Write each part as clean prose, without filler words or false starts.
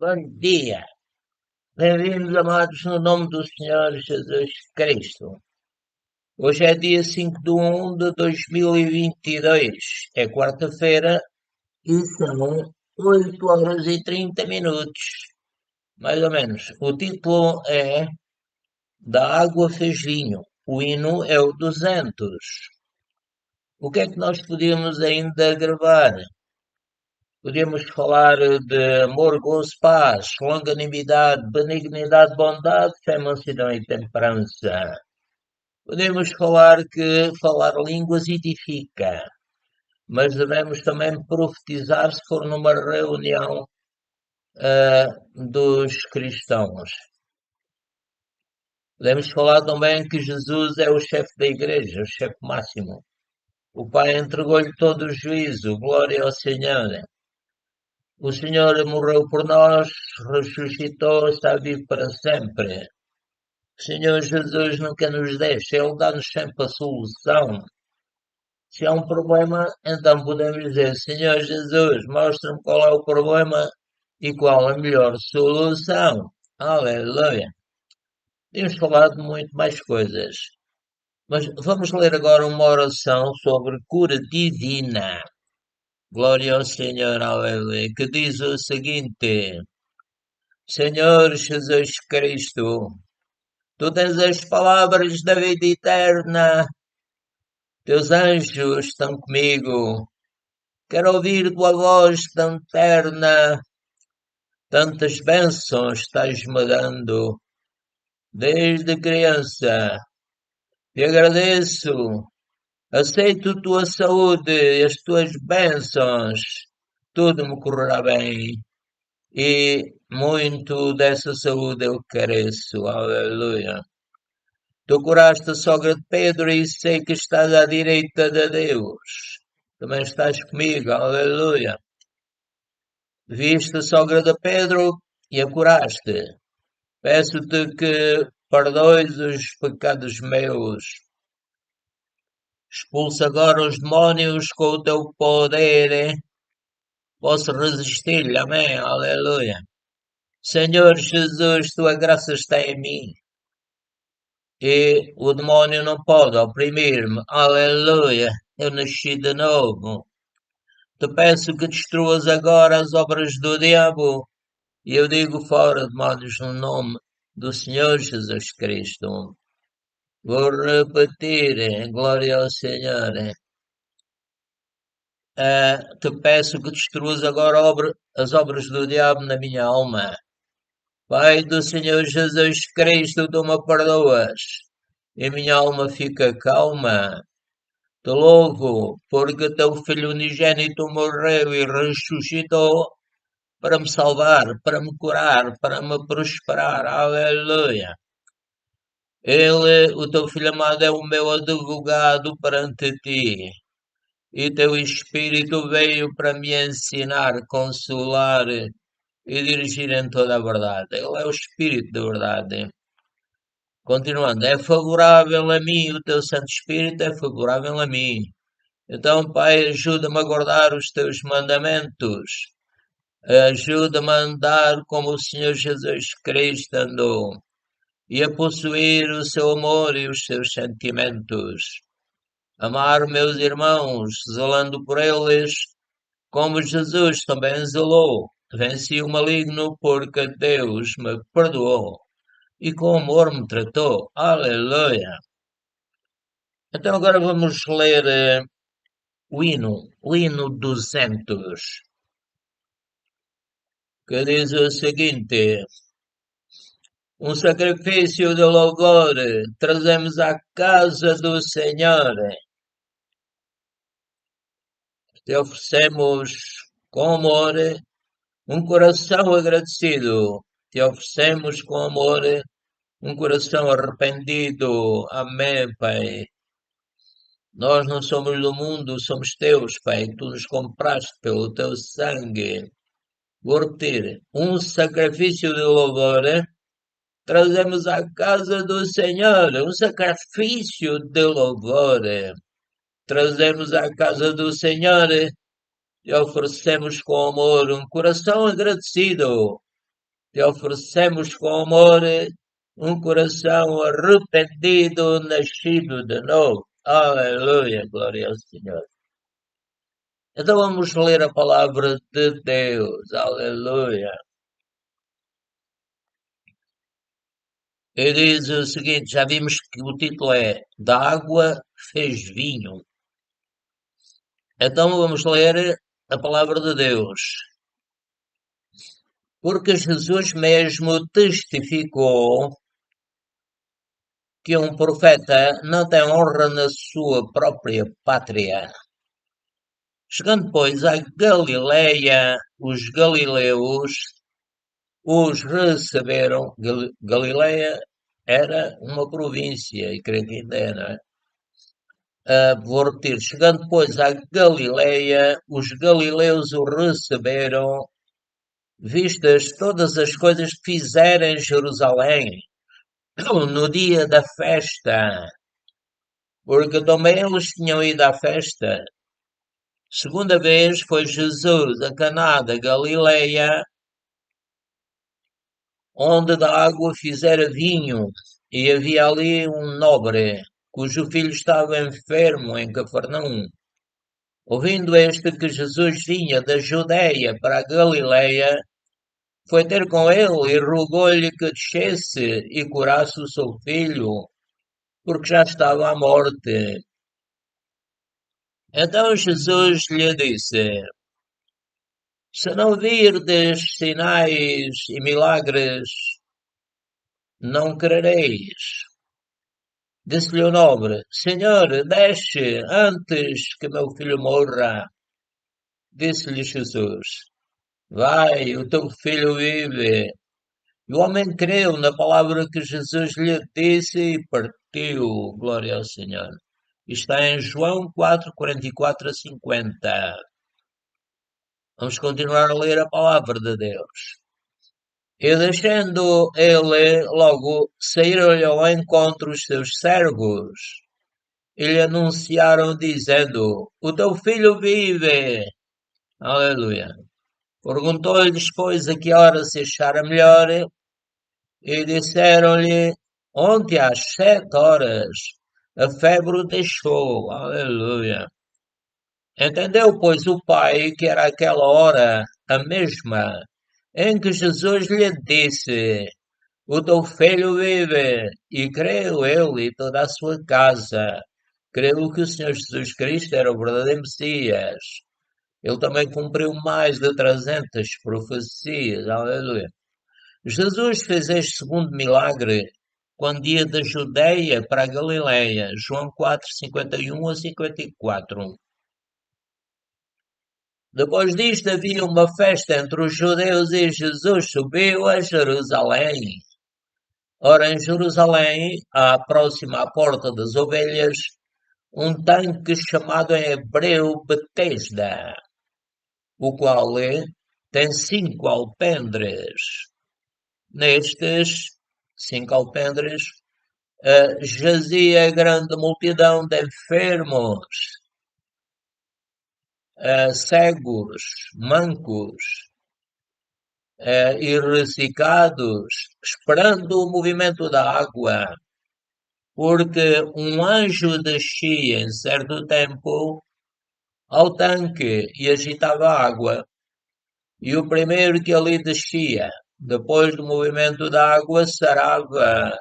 Bom dia, bem-vindos, amados, no nome do Senhor Jesus Cristo. Hoje é dia 5 de 1 de 2022, é quarta-feira e são 8 horas e 30 minutos, mais ou menos. O título é Da Água Fez Vinho, o hino é o 200. O que é que nós podíamos ainda gravar? Podíamos falar de amor, gozo, paz, longanimidade, benignidade, bondade, fé, mansidão e temperança. Podemos falar que falar línguas edifica, mas devemos também profetizar se for numa reunião dos cristãos. Podemos falar também que Jesus é o chefe da igreja, o chefe máximo. O Pai entregou-lhe todo o juízo, glória ao Senhor. O Senhor morreu por nós, ressuscitou, está vivo para sempre. O Senhor Jesus nunca nos deixa, Ele dá-nos sempre a solução. Se há um problema, então podemos dizer, Senhor Jesus, mostra-me qual é o problema e qual a melhor solução. Aleluia. Temos falado de muito mais coisas. Mas vamos ler agora uma oração sobre cura divina. Glória ao Senhor, aleluia, que diz o seguinte: Senhor Jesus Cristo, tu tens as palavras da vida eterna, teus anjos estão comigo, quero ouvir tua voz tão terna, tantas bênçãos estás-me dando, desde criança, te agradeço, aceito tua saúde, as tuas bênçãos, tudo me correrá bem. E muito dessa saúde eu careço, aleluia. Tu curaste a sogra de Pedro e sei que estás à direita de Deus. Também estás comigo, aleluia. Viste a sogra de Pedro e a curaste. Peço-te que perdoes os pecados meus. Expulsa agora os demónios com o teu poder. Posso resistir-lhe, amém, aleluia. Senhor Jesus, tua graça está em mim. E o demónio não pode oprimir-me. Aleluia. Eu nasci de novo. Te peço que destruas agora as obras do diabo. E eu digo fora, demónios, no nome do Senhor Jesus Cristo. Vou repetir, glória ao Senhor. Te peço que destruas agora as obras do diabo na minha alma. Pai do Senhor Jesus Cristo, tu me perdoas. E minha alma fica calma. Te louvo, porque teu Filho unigênito morreu e ressuscitou para me salvar, para me curar, para me prosperar. Aleluia. Ele, o teu Filho amado, é o meu advogado perante ti. E teu Espírito veio para me ensinar, consolar e dirigir em toda a verdade. Ele é o Espírito de verdade. Continuando, é favorável a mim, o teu Santo Espírito é favorável a mim. Então, Pai, ajuda-me a guardar os teus mandamentos. Ajuda-me a andar como o Senhor Jesus Cristo andou e a possuir o seu amor e os seus sentimentos. Amar meus irmãos, zelando por eles, como Jesus também zelou. Venci o maligno porque Deus me perdoou e com amor me tratou. Aleluia! Então agora vamos ler o hino 200, que diz o seguinte: um sacrifício de louvor trazemos à casa do Senhor. Te oferecemos com amor um coração agradecido. Te oferecemos com amor um coração arrependido. Amém, Pai. Nós não somos do mundo, somos teus, Pai. Tu nos compraste pelo teu sangue. Vou repetir: um sacrifício de louvor trazemos à casa do Senhor, um sacrifício de louvor. Trazemos à casa do Senhor e oferecemos com amor um coração agradecido. te oferecemos com amor um coração arrependido, nascido de novo. Aleluia, glória ao Senhor. Então vamos ler a palavra de Deus. Aleluia. E diz o seguinte, já vimos que o título é Da água fez vinho. Então vamos ler a palavra de Deus. Porque Jesus mesmo testificou que um profeta não tem honra na sua própria pátria. Chegando, pois, à Galileia, os galileus os receberam. Galileia era uma província, e creio que ainda é, não é? Vou repetir. Chegando, pois, à Galileia, os galileus o receberam, vistas todas as coisas que fizeram em Jerusalém, no dia da festa, porque também eles tinham ido à festa. Segunda vez foi Jesus a Caná da Galileia, onde da água fizera vinho, e havia ali um nobre, cujo filho estava enfermo em Cafarnaum. Ouvindo este que Jesus vinha da Judeia para a Galileia, foi ter com ele e rogou-lhe que descesse e curasse o seu filho, porque já estava à morte. Então Jesus lhe disse: Se não virdes sinais e milagres, não crereis. Disse-lhe o nobre: Senhor, desce antes que meu filho morra. Disse-lhe Jesus: Vai, o teu filho vive. E o homem creu na palavra que Jesus lhe disse e partiu. Glória ao Senhor. Está em João 4, 44 a 50. Vamos continuar a ler a palavra de Deus. E descendo ele, logo saíram-lhe ao encontro os seus servos e lhe anunciaram, dizendo: O teu filho vive. Aleluia. Perguntou-lhes, pois, a que hora se achara melhor, e disseram-lhe: Ontem às 7 horas a febre o deixou. Aleluia. Entendeu, pois, o pai que era aquela hora a mesma em que Jesus lhe disse: O teu filho vive. E creu ele e toda a sua casa. Creu que o Senhor Jesus Cristo era o verdadeiro Messias. Ele também cumpriu mais de 300 profecias. Aleluia. Jesus fez este segundo milagre quando ia da Judeia para a Galileia. João 4, 51 a 54. Depois disto havia uma festa entre os judeus e Jesus subiu a Jerusalém. Ora, em Jerusalém, próxima à Porta das Ovelhas, um tanque chamado em hebreu Betesda, o qual tem 5 alpendres. Nestes 5 alpendres jazia grande multidão de enfermos, cegos, mancos e ressecados, esperando o movimento da água, porque um anjo descia em certo tempo ao tanque e agitava a água, e o primeiro que ali descia, depois do movimento da água, sarava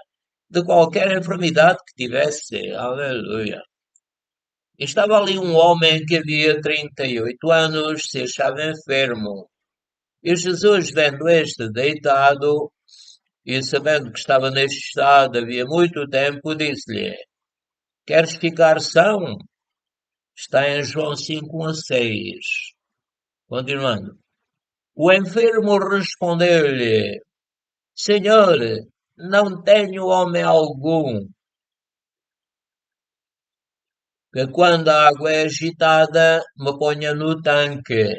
de qualquer enfermidade que tivesse. Aleluia. Estava ali um homem que havia 38 anos, se achava enfermo. E Jesus, vendo este deitado, e sabendo que estava neste estado havia muito tempo, disse-lhe: Queres ficar são? Está em João 5, 1 a 6. Continuando. O enfermo respondeu-lhe: Senhor, não tenho homem algum que quando a água é agitada me ponha no tanque.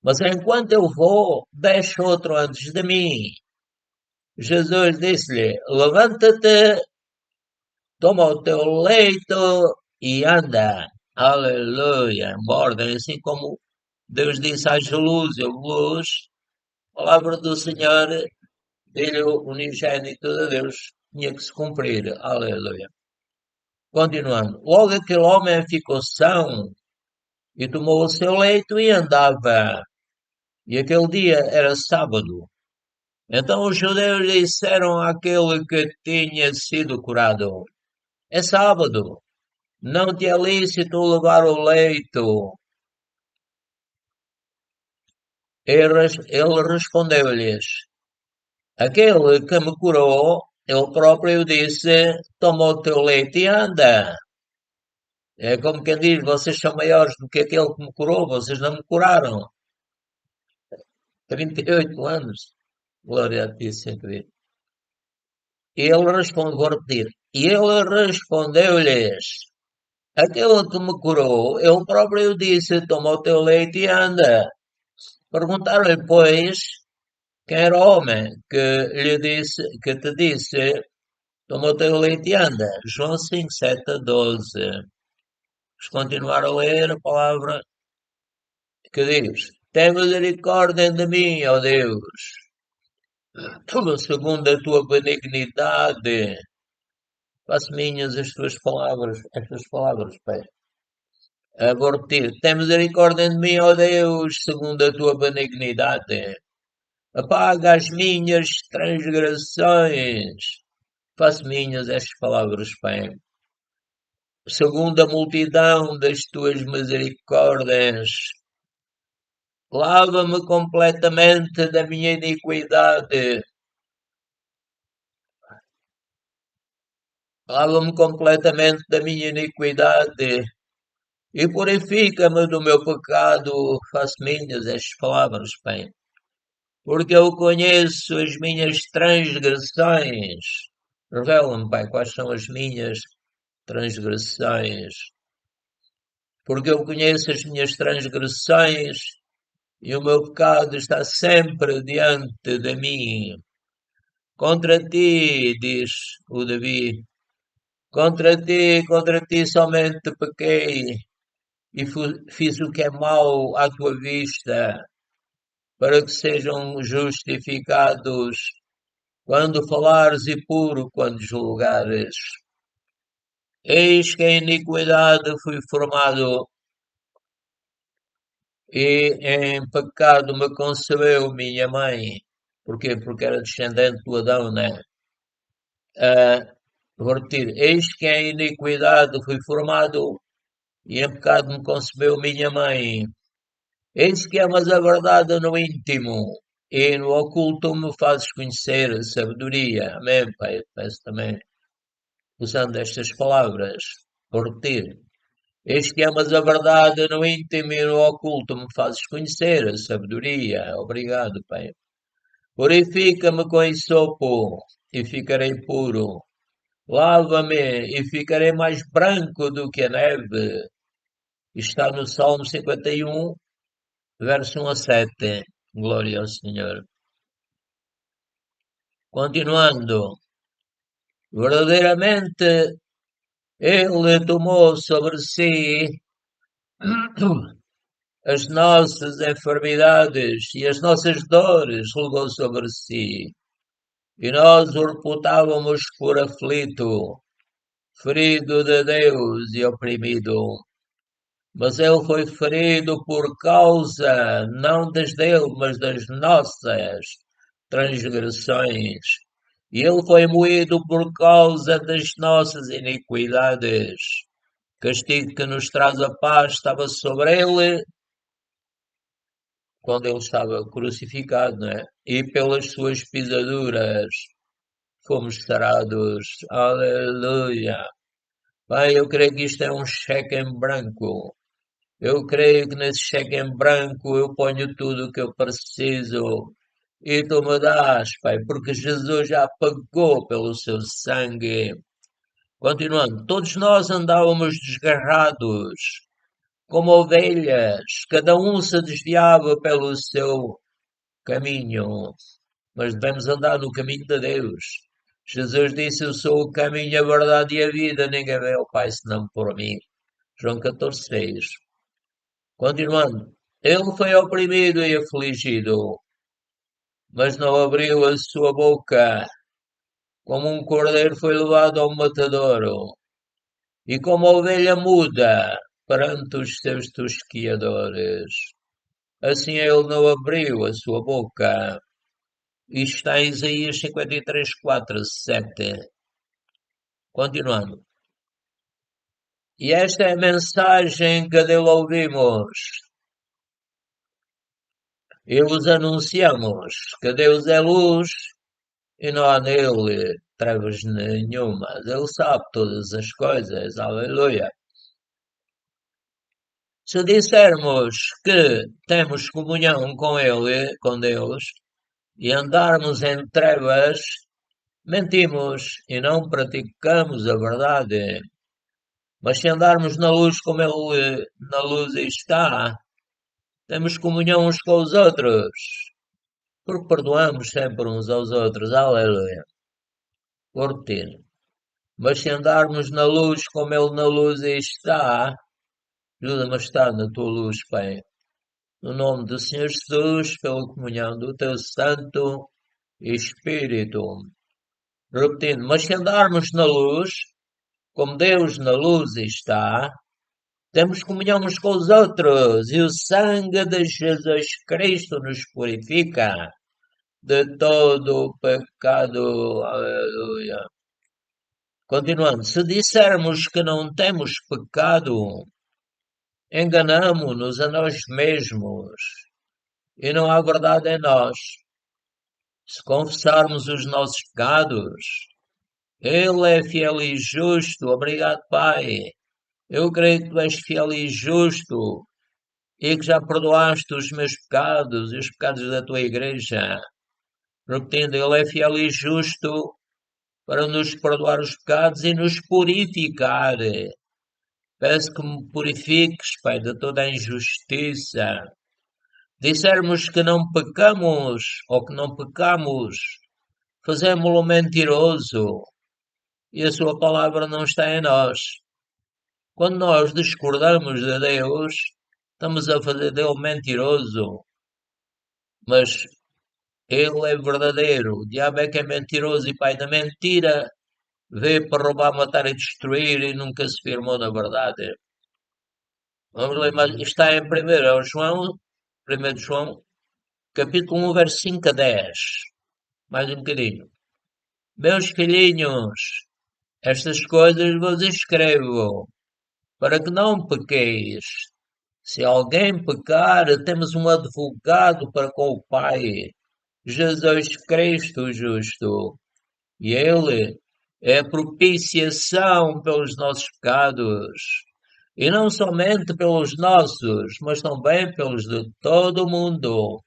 Mas enquanto eu vou, deixa outro antes de mim. Jesus disse-lhe: Levanta-te, toma o teu leito e anda. Aleluia. Uma ordem, assim como Deus disse: haja luz, houve luz. palavra do Senhor, filho unigênito de Deus, tinha que se cumprir. Aleluia. Continuando. Logo aquele homem ficou são e tomou o seu leito e andava. E aquele dia era sábado. Então os judeus disseram àquele que tinha sido curado: É sábado, não te é lícito levar o leito. Ele respondeu-lhes: Aquele que me curou, ele próprio disse: Toma o teu leite e anda. É como quem diz: Vocês são maiores do que aquele que me curou, vocês não me curaram. 38 anos. Glória a ti, sempre. E ele respondeu, vou repetir. E ele respondeu-lhes: Aquele que me curou, ele próprio disse: Toma o teu leite e anda. Perguntaram-lhe, pois, quem era o homem que te disse: Toma o teu leite e anda. João 5, 7 a 12. Vamos continuar a ler a palavra que diz: Tem misericórdia de mim, ó Deus, segundo a tua benignidade. Faço minhas estas palavras, Pai. Vou repetir: Tem misericórdia de mim, ó Deus, segundo a tua benignidade. Apaga as minhas transgressões. Faço minhas estas palavras, Pai. Segundo a multidão das tuas misericórdias, lava-me completamente da minha iniquidade. Lava-me completamente da minha iniquidade e purifica-me do meu pecado. Faço minhas estas palavras, Pai. Porque eu conheço as minhas transgressões. Revela-me, Pai, quais são as minhas transgressões. Porque eu conheço as minhas transgressões e o meu pecado está sempre diante de mim. Contra ti, diz o Davi, contra ti somente pequei e fiz o que é mau à tua vista, para que sejam justificados quando falares e puro quando julgares. Eis que em iniquidade fui formado e em pecado me concebeu minha mãe. Porquê? Porque era descendente do Adão, né? Ah, vou repetir. Eis que em iniquidade fui formado e em pecado me concebeu minha mãe. Eis que amas a verdade no íntimo e no oculto me fazes conhecer a sabedoria. Amém, Pai. Eu peço também, usando estas palavras, vou repetir. Eis que amas a verdade no íntimo e no oculto me fazes conhecer a sabedoria. Obrigado, Pai. Purifica-me com esopo e ficarei puro. Lava-me e ficarei mais branco do que a neve. Está no Salmo 51, verso 1 a 7. Glória ao Senhor. Continuando. Verdadeiramente, Ele tomou sobre si as nossas enfermidades e as nossas dores levou sobre si. E nós o reputávamos por aflito, ferido de Deus e oprimido. Mas ele foi ferido por causa, não das dele, mas das nossas transgressões. E ele foi moído por causa das nossas iniquidades. Castigo que nos traz a paz estava sobre ele quando ele estava crucificado, não é? E pelas suas pisaduras fomos sarados. Aleluia! Pai, eu creio que isto é um cheque em branco. Eu creio que nesse cheque em branco eu ponho tudo o que eu preciso e tu me dás, Pai, porque Jesus já pagou pelo seu sangue. Continuando, todos nós andávamos desgarrados, como ovelhas, cada um se desviava pelo seu caminho, mas devemos andar no caminho de Deus. Jesus disse: Eu sou o caminho, a verdade e a vida, ninguém vê ao Pai senão por mim. João 14,6. Continuando, ele foi oprimido e afligido, mas não abriu a sua boca. Como um cordeiro foi levado ao matadouro, e como a ovelha muda perante os seus tosquiadores. Assim ele não abriu a sua boca. Isto está em Isaías 53, 4, 7. Continuando. E esta é a mensagem que dele ouvimos e vos anunciamos, que Deus é luz e não há nele trevas nenhumas. Ele sabe todas as coisas. Aleluia. Se dissermos que temos comunhão com Ele, com Deus, e andarmos em trevas, mentimos e não praticamos a verdade. Mas se andarmos na luz como Ele na luz está, temos comunhão uns com os outros, porque perdoamos sempre uns aos outros. Aleluia. Vou repetir. Mas se andarmos na luz como Ele na luz está, ajuda-me a estar na tua luz, Pai. No nome do Senhor Jesus, pela comunhão do teu Santo Espírito. Repetindo, mas se andarmos na luz, como Deus na luz está, temos comunhão uns com os outros, e o sangue de Jesus Cristo nos purifica de todo o pecado. Aleluia. Continuando, se dissermos que não temos pecado, enganamo-nos a nós mesmos, e não há verdade em nós. Se confessarmos os nossos pecados, Ele é fiel e justo. Obrigado, Pai. Eu creio que Tu és fiel e justo e que já perdoaste os meus pecados e os pecados da Tua Igreja. Repetindo, Ele é fiel e justo para nos perdoar os pecados e nos purificar. Peço que me purifiques, Pai, de toda a injustiça. Dissermos que não pecamos ou que não pecamos, fazemos-lo mentiroso e a sua palavra não está em nós. Quando nós discordamos de Deus, estamos a fazer dele mentiroso, mas ele é verdadeiro. O diabo é que é mentiroso e pai da mentira, veio para roubar, matar e destruir e nunca se firmou na verdade. Vamos ler mais. Está em 1 João, capítulo 1, verso 5 a 10. Mais um bocadinho. Meus filhinhos, estas coisas vos escrevo, para que não pequeis. Se alguém pecar, temos um advogado para com o Pai, Jesus Cristo justo. E Ele é a propiciação pelos nossos pecados. E não somente pelos nossos, mas também pelos de todo o mundo.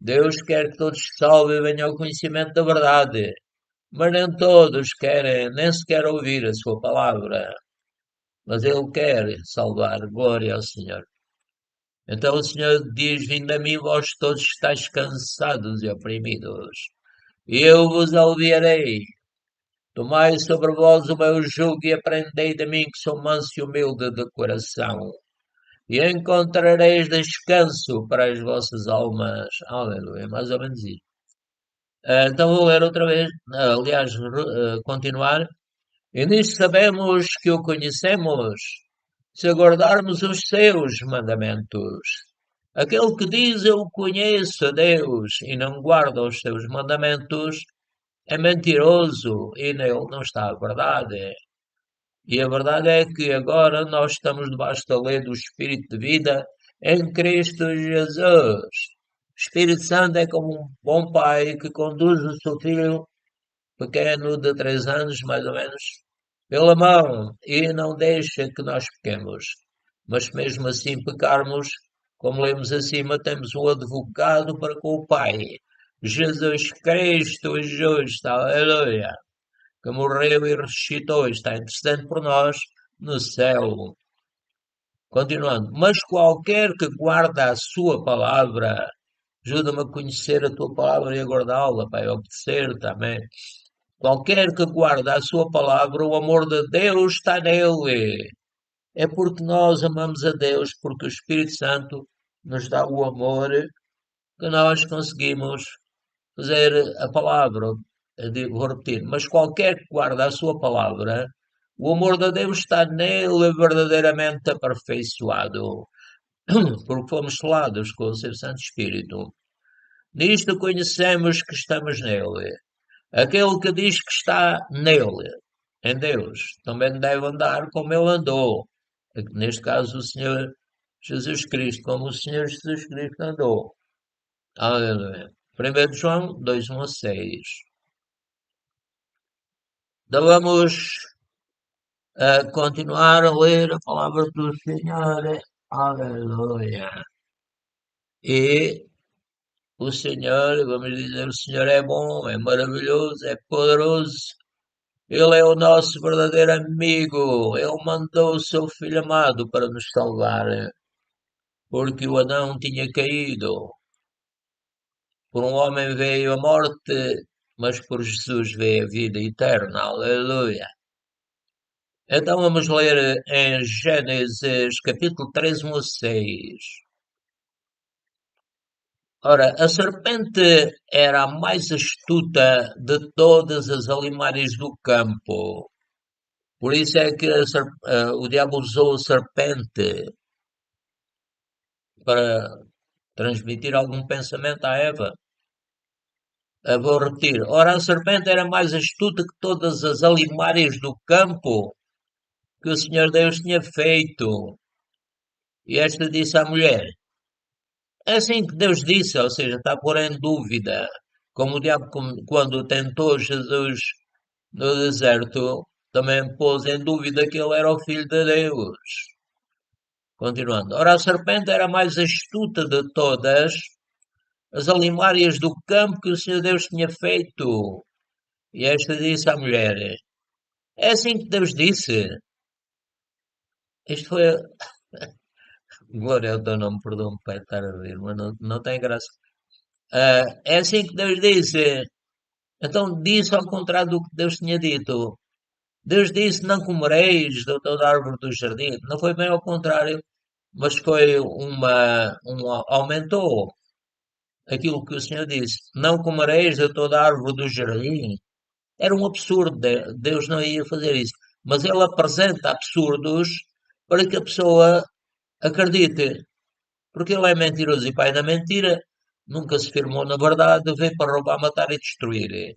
Deus quer que todos se salvem e venham ao conhecimento da verdade. Mas nem todos querem nem sequer ouvir a sua palavra. Mas Ele quer salvar. Glória ao Senhor. Então o Senhor diz: Vinde a mim, vós todos estáis cansados e oprimidos, e eu vos aliviarei. Tomai sobre vós o meu jugo e aprendei de mim, que sou manso e humilde de coração, e encontrareis descanso para as vossas almas. Aleluia. Mais ou menos isso. Então vou ler outra vez, aliás, continuar. E nisto sabemos que o conhecemos, se aguardarmos os seus mandamentos. Aquele que diz eu conheço a Deus e não guarda os seus mandamentos é mentiroso e nele não está a verdade. E a verdade é que agora nós estamos debaixo da lei do Espírito de vida em Cristo Jesus. O Espírito Santo é como um bom pai que conduz o seu filho pequeno de 3 anos, mais ou menos, pela mão e não deixa que nós pequemos. Mas mesmo assim pecarmos, como lemos acima, temos um advogado para com o Pai, Jesus Cristo justo, aleluia, que morreu e ressuscitou e está intercedendo por nós no céu. Continuando, mas qualquer que guarda a sua palavra, ajuda-me a conhecer a tua palavra e a guardá-la, Pai, a obedecer também. Qualquer que guarda a sua palavra, o amor de Deus está nele. É porque nós amamos a Deus, porque o Espírito Santo nos dá o amor que nós conseguimos fazer a palavra, vou repetir, mas qualquer que guarda a sua palavra, o amor de Deus está nele verdadeiramente aperfeiçoado, porque fomos selados com o seu Santo Espírito. Nisto conhecemos que estamos nele. Aquele que diz que está nele, em Deus, também deve andar como ele andou. Neste caso, o Senhor Jesus Cristo, como o Senhor Jesus Cristo andou. Aleluia. 1 João 2, 1 a 6. Então vamos continuar a ler a palavra do Senhor. Aleluia. E o Senhor, vamos dizer, o Senhor é bom, é maravilhoso, é poderoso. Ele é o nosso verdadeiro amigo. Ele mandou o seu Filho amado para nos salvar, porque o Adão tinha caído. Por um homem veio a morte, mas por Jesus veio a vida eterna. Aleluia. Então vamos ler em Gênesis capítulo 3, 1 a 6. Ora, a serpente era a mais astuta de todas as alimárias do campo. Por isso é que o diabo usou a serpente para transmitir algum pensamento à Eva. Vou repetir. Ora, a serpente era mais astuta que todas as alimárias do campo que o Senhor Deus tinha feito. E esta disse à mulher: é assim que Deus disse, ou seja, está a pôr em dúvida. Como o diabo, quando tentou Jesus no deserto, também pôs em dúvida que ele era o Filho de Deus. Continuando. Ora, a serpente era a mais astuta de todas as alimárias do campo que o Senhor Deus tinha feito. E esta disse à mulher: é assim que Deus disse. Isto foi. Glória ao teu nome, perdão-me para estar a ver, mas não tem graça. É assim que Deus disse. Então disse ao contrário do que Deus tinha dito. Deus disse: não comereis de toda árvore do jardim. Não foi bem ao contrário, mas foi aumentou aquilo que o Senhor disse. Não comereis de toda árvore do jardim. Era um absurdo. Deus não ia fazer isso. Mas ele apresenta absurdos para que a pessoa acredite. Porque ele é mentiroso e pai da mentira. Nunca se firmou na verdade. Veio para roubar, matar e destruir.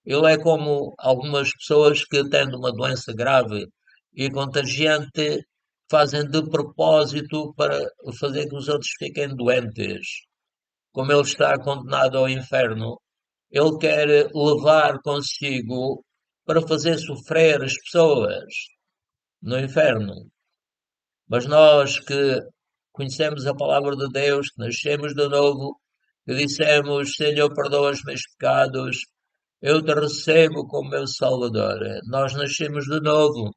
Ele é como algumas pessoas que tendo uma doença grave e contagiante fazem de propósito para fazer que os outros fiquem doentes. Como ele está condenado ao inferno, ele quer levar consigo para fazer sofrer as pessoas no inferno. Mas nós que conhecemos a palavra de Deus, que nascemos de novo, que dissemos: Senhor, perdoa os meus pecados, eu te recebo como meu Salvador. Nós nascemos de novo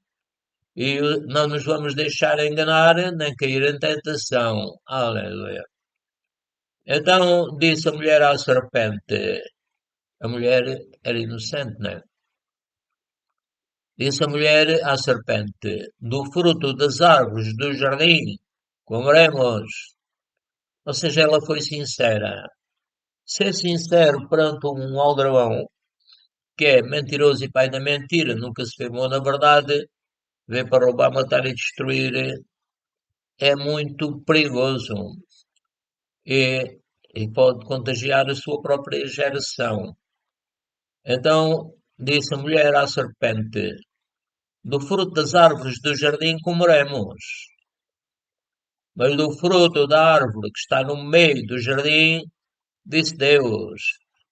e não nos vamos deixar enganar nem cair em tentação. Aleluia. Então disse a mulher à serpente: a mulher era inocente, não é? Disse a mulher à serpente: do fruto das árvores do jardim comeremos. Ou seja, ela foi sincera. Ser sincero perante um aldrabão que é mentiroso e pai da mentira, nunca se firmou na verdade, veio para roubar, matar e destruir, é muito perigoso e pode contagiar a sua própria geração. Então disse a mulher à serpente: do fruto das árvores do jardim comeremos, mas do fruto da árvore que está no meio do jardim, disse Deus.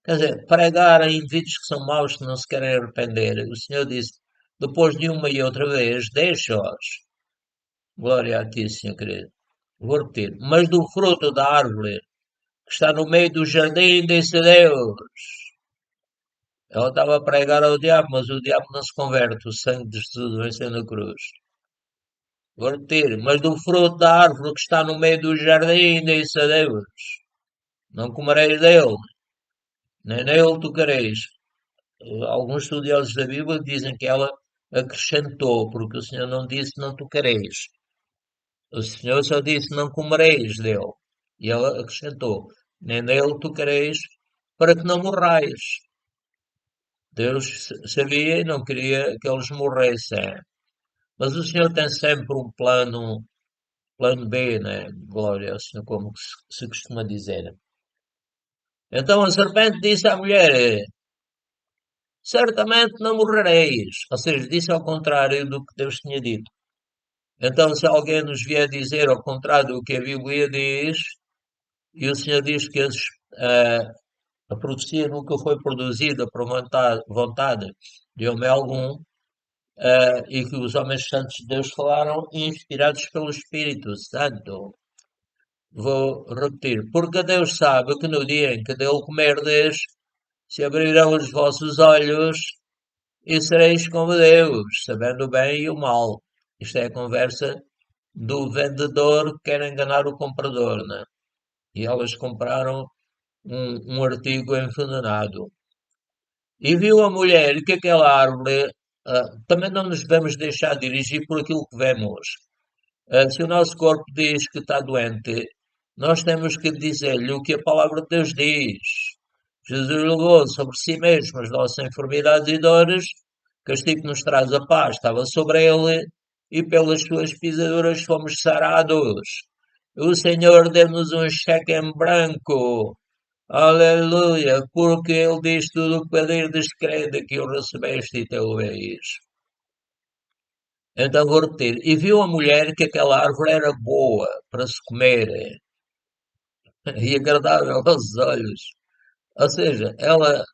Quer dizer, pregar a indivíduos que são maus, que não se querem arrepender. O Senhor disse, depois de uma e outra vez, deixa-os. Glória a ti, Senhor querido. Vou repetir. Mas do fruto da árvore que está no meio do jardim, disse Deus. Ela estava a pregar ao diabo, mas o diabo não se converte. O sangue de Jesus venceu na cruz. Vou repetir. Mas do fruto da árvore que está no meio do jardim, disse a Deus. Não comereis dele, nem nele tocareis. Alguns estudiosos da Bíblia dizem que ela acrescentou, porque o Senhor não disse não tocareis. O Senhor só disse não comereis dele. E ela acrescentou, nem nele tocareis, para que não morrais. Deus sabia e não queria que eles morressem. Mas o Senhor tem sempre um plano B, né? Glória ao Senhor, como se costuma dizer. Então a serpente disse à mulher: certamente não morrereis. Ou seja, disse ao contrário do que Deus tinha dito. Então, se alguém nos vier dizer ao contrário do que a Bíblia diz, e o Senhor diz que a profecia nunca foi produzida por vontade de homem algum, e que os homens santos de Deus falaram inspirados pelo Espírito Santo. Vou repetir, porque Deus sabe que no dia em que dele comerdes, se abrirão os vossos olhos e sereis como Deus, sabendo o bem e o mal. Isto é a conversa do vendedor que quer enganar o comprador, né? E elas compraram um artigo envenenado. E viu a mulher que aquela árvore, também não nos devemos deixar dirigir por aquilo que vemos. Se o nosso corpo diz que está doente, nós temos que dizer-lhe o que a palavra de Deus diz. Jesus levou sobre si mesmo as nossas enfermidades e dores, castigo que nos traz a paz estava sobre ele, e pelas suas pisaduras fomos sarados. O Senhor deu-nos um cheque em branco. Aleluia, porque Ele diz tudo o que pedirdes, crede que o recebeste e teu eis. Então vou repetir. E viu a mulher que aquela árvore era boa para se comer e agradável aos olhos. Ou seja, ela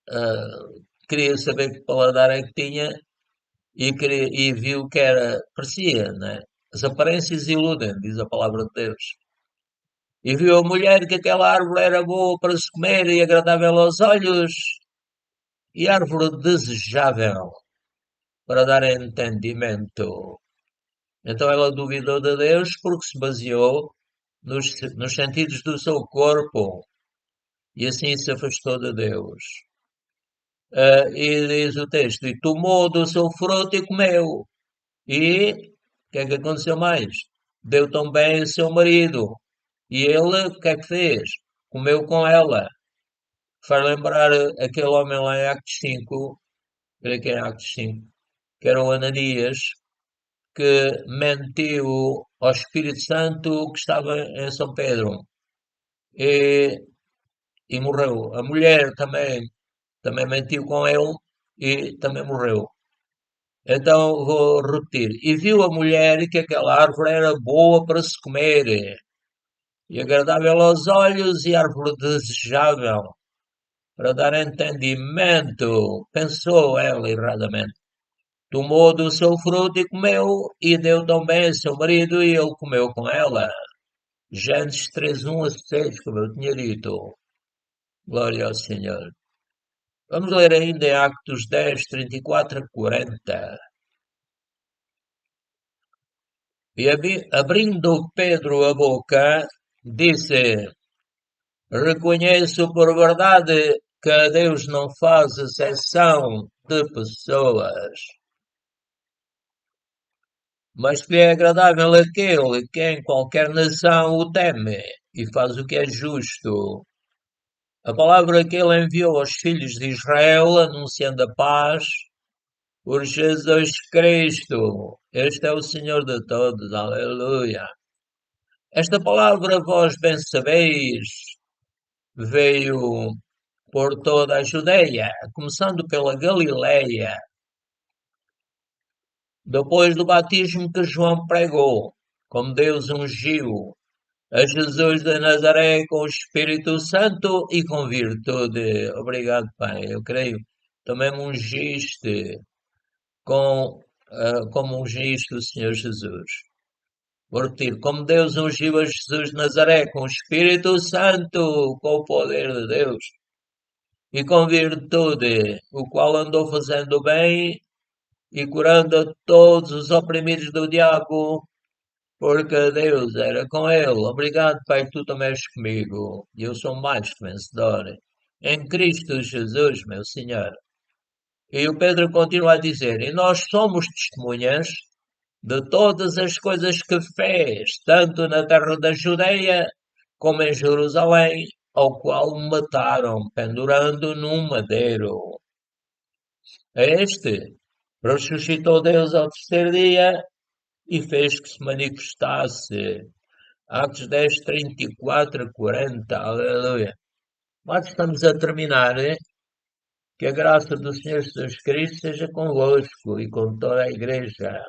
ah, queria saber que paladar é que tinha e viu que era, parecia, né? As aparências iludem, diz a palavra de Deus. E viu a mulher que aquela árvore era boa para se comer e agradável aos olhos e árvore desejável para dar entendimento. Então ela duvidou de Deus porque se baseou nos sentidos do seu corpo e assim se afastou de Deus. E diz o texto: e tomou do seu fruto e comeu. E o que é que aconteceu mais? Deu também o seu marido. E ele, o que é que fez? Comeu com ela. Faz lembrar aquele homem lá em Actos 5, creio que é Actos 5, que era o Ananias, que mentiu ao Espírito Santo que estava em São Pedro e, e morreu. A mulher também mentiu com ele e também morreu. Então vou repetir. E viu a mulher que aquela árvore era boa para se comer e agradável aos olhos e árvore desejável para dar entendimento. Pensou ela erradamente. Tomou do seu fruto e comeu, e deu também a seu marido, e ele comeu com ela. Gênesis 3, 1 a 6, como eu tinha dito. Glória ao Senhor. Vamos ler ainda em Actos 10, 34 a 40. E abrindo Pedro a boca, disse: reconheço por verdade que Deus não faz exceção de pessoas, mas que é agradável aquele que em qualquer nação o teme e faz o que é justo. A palavra que ele enviou aos filhos de Israel, anunciando a paz por Jesus Cristo. Este é o Senhor de todos. Aleluia. Esta palavra, vós bem sabeis, veio por toda a Judeia, começando pela Galileia, depois do batismo que João pregou, como Deus ungiu a Jesus de Nazaré com o Espírito Santo e com virtude. Obrigado, Pai. Eu creio. Também me ungiste como ungiste o Senhor Jesus. Vou repetir. Como Deus ungiu a Jesus de Nazaré com o Espírito Santo, com o poder de Deus e com virtude, o qual andou fazendo bem e curando a todos os oprimidos do diabo, porque Deus era com ele. Obrigado, Pai, que tu também és comigo. E eu sou mais que vencedor. Em Cristo Jesus, meu Senhor. E o Pedro continua a dizer: e nós somos testemunhas de todas as coisas que fez, tanto na terra da Judeia como em Jerusalém, ao qual o mataram, pendurando num madeiro. A este ressuscitou Deus ao terceiro dia e fez que se manifestasse. Atos 10, 34 a 40. Aleluia. Mas estamos a terminar, hein? Que a graça do Senhor Jesus Cristo seja convosco e com toda a igreja.